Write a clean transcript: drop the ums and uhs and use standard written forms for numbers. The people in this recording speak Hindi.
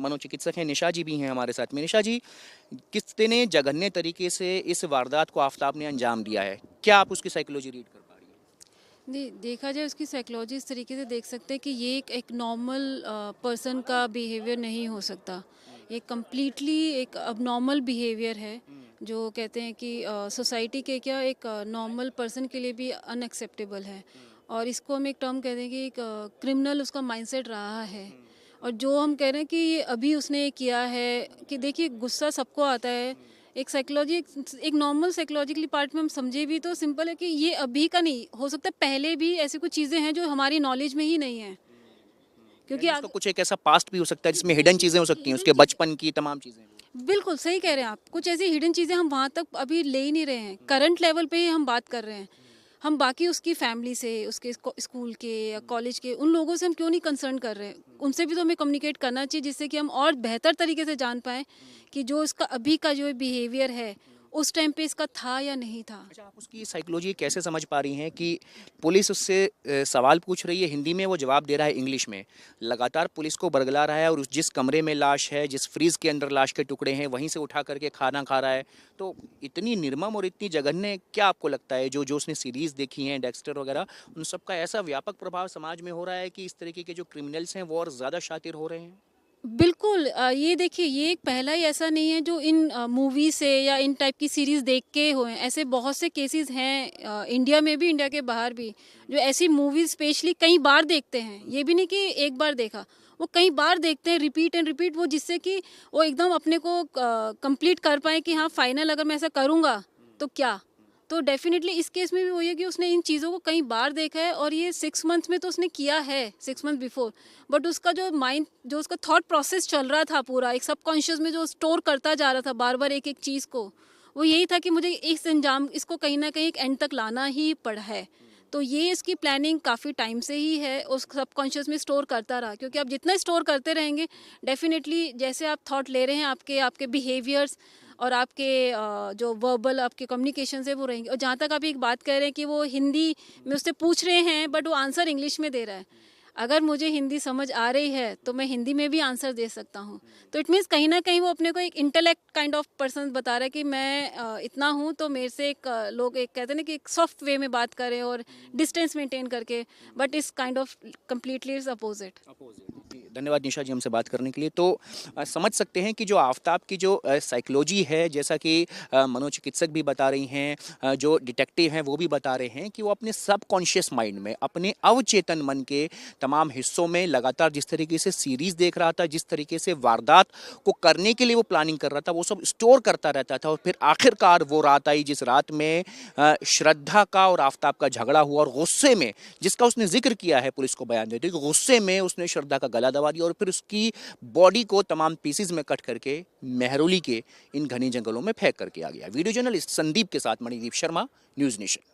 मनोचिकित्सक हैं, निशा जी भी हैं हमारे साथ में। निशा जी, कितने जघन्य तरीके से इस वारदात को आफताब ने अंजाम दिया है, क्या आप उसकी साइकोलॉजी रीड कर पा रही हैं? नहीं, देखा जाए उसकी साइकोलॉजी इस तरीके से देख सकते हैं कि ये एक नॉर्मल पर्सन का बिहेवियर नहीं हो सकता। ये कम्प्लीटली एक अबनॉर्मल बिहेवियर है, जो कहते हैं कि सोसाइटी के क्या एक नॉर्मल पर्सन के लिए भी अनएक्सेप्टेबल है। और इसको हम एक टर्म कहते हैं कि एक क्रिमिनल उसका माइंडसेट रहा है। और जो हम कह रहे हैं कि ये अभी उसने किया है कि देखिए गुस्सा सबको आता है। एक साइकोलॉजी एक नॉर्मल साइकोलॉजिकली पार्ट में हम समझे भी तो सिंपल है कि ये अभी का नहीं हो सकता, पहले भी ऐसी कुछ चीज़ें हैं जो हमारी नॉलेज में ही नहीं है, क्योंकि यानी उसका कुछ एक ऐसा पास्ट भी हो सकता है जिसमें हिडन चीजें हो सकती हैं, उसके बचपन की तमाम चीजें। बिल्कुल सही कह रहे हैं आप। कुछ ऐसी हिडन चीज़ें हम वहाँ तक अभी ले ही नहीं रहे हैं, करंट लेवल पे ही हम बात कर रहे हैं। हम बाकी उसकी फैमिली से, उसके स्कूल के या कॉलेज के उन लोगों से हम क्यों नहीं कंसर्न कर रहे हैं? उनसे भी तो हमें कम्युनिकेट करना चाहिए, जिससे कि हम और बेहतर तरीके से जान पाएँ कि जो इसका अभी का जो बिहेवियर है, उस टाइम पे इसका था या नहीं था। अच्छा, आप उसकी साइकोलॉजी कैसे समझ पा रही हैं कि पुलिस उससे सवाल पूछ रही है हिंदी में, वो जवाब दे रहा है इंग्लिश में, लगातार पुलिस को बरगला रहा है और जिस कमरे में लाश है, जिस फ्रीज के अंदर लाश के टुकड़े हैं, वहीं से उठा करके खाना खा रहा है। तो इतनी निर्मम और इतनी जघन्य क्या आपको लगता है, जो जो उसने सीरीज देखी हैं डेक्स्टर वगैरह, उन सबका ऐसा व्यापक प्रभाव समाज में हो रहा है कि इस तरीके के जो क्रिमिनल्स हैं वो और ज़्यादा शातिर हो रहे हैं? बिल्कुल, ये देखिए ये एक पहला ही ऐसा नहीं है जो इन मूवी से या इन टाइप की सीरीज़ देख के हुए हैं। ऐसे बहुत से केसेस हैं, इंडिया में भी, इंडिया के बाहर भी, जो ऐसी मूवीज़ स्पेशली कई बार देखते हैं। ये भी नहीं कि एक बार देखा, वो कई बार देखते हैं, रिपीट एंड रिपीट, वो जिससे कि वो एकदम अपने को कंप्लीट कर पाएँ कि हाँ, फाइनल अगर मैं ऐसा करूँगा तो क्या? तो डेफ़िनेटली इस केस में भी वही है कि उसने इन चीज़ों को कई बार देखा है और ये 6 मंथ्स में तो उसने किया है, 6 मंथ बिफोर। बट उसका जो माइंड, जो उसका थॉट प्रोसेस चल रहा था पूरा, एक सबकॉन्शियस में जो स्टोर करता जा रहा था बार-बार एक-एक चीज़ को, वो यही था कि मुझे इस अंजाम इसको कहीं न कहीं एक एंड तक लाना ही पड़ा है। तो ये इसकी प्लानिंग काफ़ी टाइम से ही है, उस सबकॉन्शियस में स्टोर करता रहा, क्योंकि आप जितना स्टोर करते रहेंगे, डेफ़िनेटली जैसे आप थॉट ले रहे हैं, आपके आपके बिहेवियर्स और आपके जो वर्बल आपके कम्युनिकेशन है वो रहेंगे। और जहाँ तक आप एक बात कह रहे हैं कि वो हिंदी में उससे पूछ रहे हैं बट वो आंसर इंग्लिश में दे रहा है। अगर मुझे हिंदी समझ आ रही है तो मैं हिंदी में भी आंसर दे सकता हूँ। तो इट मीन्स कहीं न कहीं वो अपने को एक इंटेलेक्ट काइंड ऑफ पर्सन बता रहा है कि मैं इतना हूँ तो मेरे से एक लोग एक कहते हैं ना कि एक सॉफ्ट वे में बात करें और डिस्टेंस मेंटेन करके, बट इस kind of completely is opposite. जी, धन्यवाद निशा जी हमसे बात करने के लिए। तो समझ सकते हैं कि जो आफताब की जो साइकोलॉजी है, जैसा कि मनोचिकित्सक भी बता रही हैं, जो डिटेक्टिव हैं वो भी बता रहे हैं कि वो अपने सबकॉन्शियस माइंड में, अपने अवचेतन मन के तमाम हिस्सों में लगातार जिस तरीके से सीरीज देख रहा था, जिस तरीके से वारदात को करने के लिए वो प्लानिंग कर रहा था, वो सब स्टोर करता रहता था। और फिर आखिरकार वो रात आई जिस रात में श्रद्धा का और आफताब का झगड़ा हुआ, और गुस्से में, जिसका उसने जिक्र किया है पुलिस को बयान देते, कि गुस्से में उसने श्रद्धा का गला दबा दिया और फिर उसकी बॉडी को तमाम पीसेस में कट करके मेहरौली के इन घने जंगलों में फेंक करके आ गया। वीडियो जर्नलिस्ट संदीप के साथ मणिदीप शर्मा, न्यूज़ नेशन।